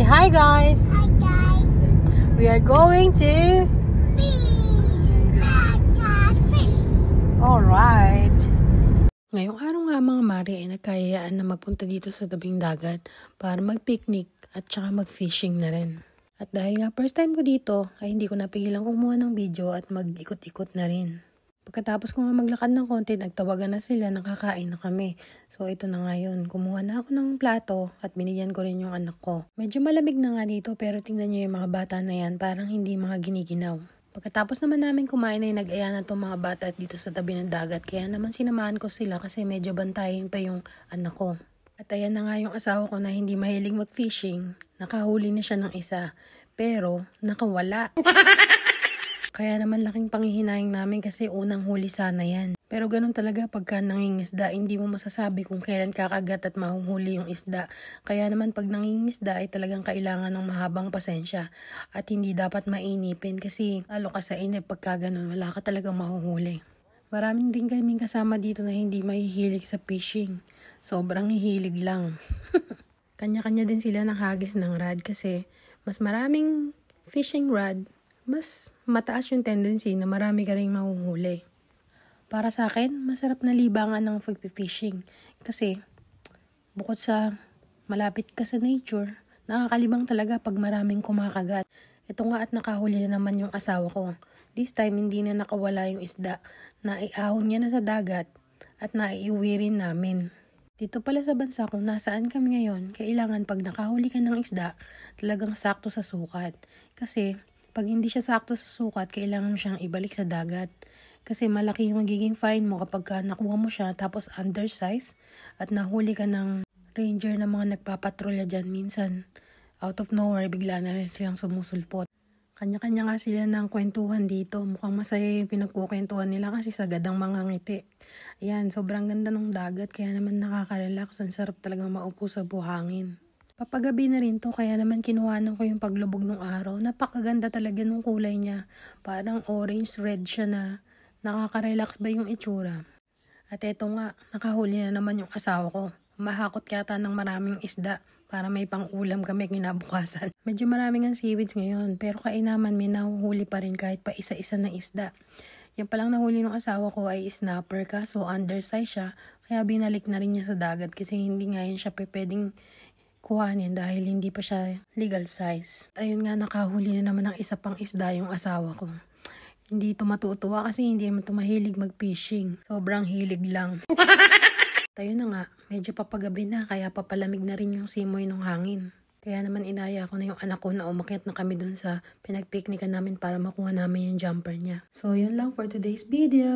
hi guys! Hi guys! We are going to Feed catfish! Alright! Ngayong araw nga mga mari ay nagkayayaan na magpunta dito sa tabing dagat para mag-picnic at saka mag-fishing na rin. At dahil nga first time ko dito ay hindi ko napigilang kumuha ng video at mag-ikot-ikot na rin. Pagkatapos ko nga maglakad ng konti, nagtawagan na sila, nakakain na kami. So ito na nga yun, kumuha na ako ng plato at binigyan ko rin yung anak ko. Medyo malamig na nga dito pero tingnan nyo yung mga bata na yan, parang hindi mga giniginaw. Pagkatapos naman namin kumain ay nag-aya na itong mga bata dito sa tabi ng dagat. Kaya naman sinamahan ko sila kasi medyo bantayin pa yung anak ko. At ayan na nga yung asawa ko na hindi mahilig mag-fishing. Nakahuli na siya ng isa. Pero nakawala. Kaya naman laking panghihinayang namin kasi unang huli sana yan. Pero ganun talaga pagka nangingisda, hindi mo masasabi kung kailan kakagat at mahuhuli yung isda. Kaya naman pag nangingisda ay talagang kailangan ng mahabang pasensya. At hindi dapat mainipin kasi lalo ka sa inip pagka ganun, wala ka talagang mahuhuli. Maraming din kaming kasama dito na hindi mahihilig sa fishing. Sobrang hihilig lang. Kanya-kanya din sila ng hagis ng rod kasi mas maraming fishing rod, mas mataas yung tendency na marami ka rin mahuhuli. Para sa akin, masarap na libangan ng pag-fishing. Kasi, bukod sa malapit ka sa nature, nakakalibang talaga pag maraming kumakagat. Ito nga at nakahuli na naman yung asawa ko. This time, hindi na nakawala yung isda. Naiahon niya na sa dagat at naiiwi rin namin. Dito pala sa bansa kung nasaan kami ngayon, kailangan pag nakahuli ka ng isda, talagang sakto sa sukat. Kasi, pag hindi siya sakto sa sukat, kailangan mo siyang ibalik sa dagat. Kasi malaki yung magiging fine mo kapag nakuha mo siya tapos undersize at nahuli ka ng ranger na mga nagpapatrolya dyan. Minsan, out of nowhere, bigla na rin silang sumusulpot. Kanya-kanya nga sila ng kwentuhan dito. Mukhang masaya yung pinagkukwentuhan nila kasi sagad ang mga ngiti. Ayan, sobrang ganda ng dagat kaya naman nakaka-relax. Ang sarap talagang maupo sa buhangin. Papagabi na rin to kaya naman kinuhanan ko yung paglubog ng araw. Napakaganda talaga ng kulay niya. Parang orange-red siya na nakaka-relax ba yung itsura. At eto nga, nakahuli na naman yung asawa ko. Mahakot yata ng maraming isda para may pang-ulam kami kinabukasan. Medyo maraming ang seaweeds ngayon pero kainaman may nahuhuli pa rin kahit pa isa-isa na isda. Yung palang nahuli ng asawa ko ay snapper kaso undersize siya kaya binalik na rin niya sa dagat kasi hindi nga yun siya pwedeng kuhanin dahil hindi pa siya legal size. Ayun nga, nakahuli na naman ng isa pang isda yung asawa ko. Hindi ito matutuwa kasi hindi naman ito mahilig mag-fishing. Sobrang hilig lang. Tayo na nga, medyo papagabi na kaya papalamig na rin yung simoy ng hangin. Kaya naman inaya ko na yung anak ko na umakyat na kami dun sa pinagpiknikan namin para makuha namin yung jumper niya. So yun lang for today's video.